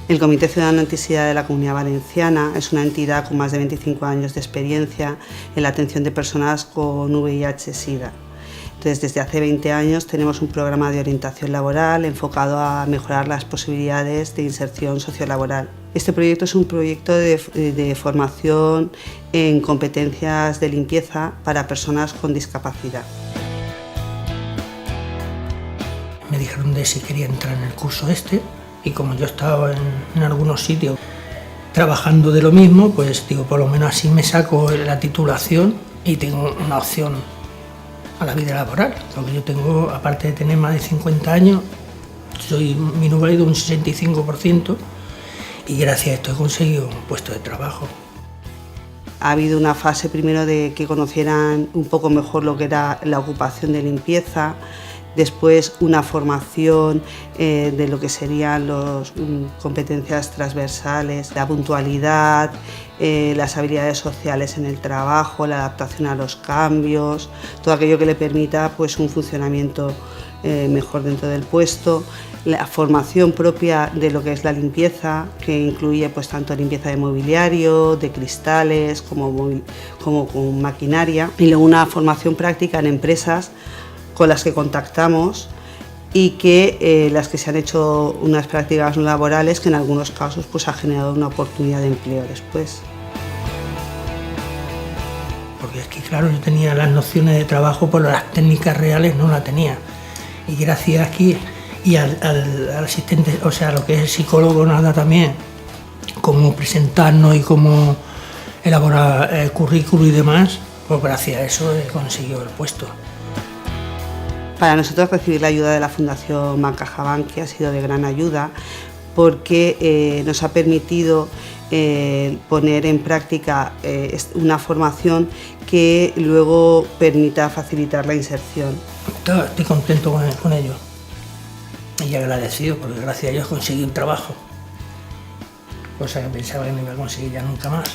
El Comité Ciudadano Antisida de la Comunidad Valenciana es una entidad con más de 25 años de experiencia en la atención de personas con VIH-Sida. Entonces, desde hace 20 años tenemos un programa de orientación laboral enfocado a mejorar las posibilidades de inserción sociolaboral. Este proyecto es un proyecto de formación en competencias de limpieza para personas con discapacidad. Me dijeron de si quería entrar en el curso este, y como yo estaba en algunos sitios trabajando de lo mismo, pues digo, por lo menos así me saco la titulación y tengo una opción a la vida laboral. Porque yo tengo, aparte de tener más de 50 años, soy minusválido un 65% y gracias a esto he conseguido un puesto de trabajo. Ha habido una fase primero de que conocieran un poco mejor lo que era la ocupación de limpieza, después una formación de lo que serían las competencias transversales, la puntualidad, las habilidades sociales en el trabajo, la adaptación a los cambios, todo aquello que le permita pues, un funcionamiento mejor dentro del puesto, la formación propia de lo que es la limpieza, que incluye pues, tanto limpieza de mobiliario, de cristales, como con maquinaria, y luego una formación práctica en empresas con las que contactamos y que las que se han hecho unas prácticas laborales que en algunos casos pues, ha generado una oportunidad de empleo después. Porque es que claro, yo tenía las nociones de trabajo, pero las técnicas reales no las tenía. Y gracias aquí y al asistente, o sea, lo que es el psicólogo nos da también cómo presentarnos y cómo elaborar el currículo y demás, pues gracias a eso he conseguido el puesto. Para nosotros recibir la ayuda de la Fundación CaixaBank ha sido de gran ayuda porque nos ha permitido poner en práctica una formación que luego permita facilitar la inserción. Estoy contento con ello y agradecido porque gracias a ellos conseguí un trabajo, cosa que pensaba que no iba a conseguir ya nunca más.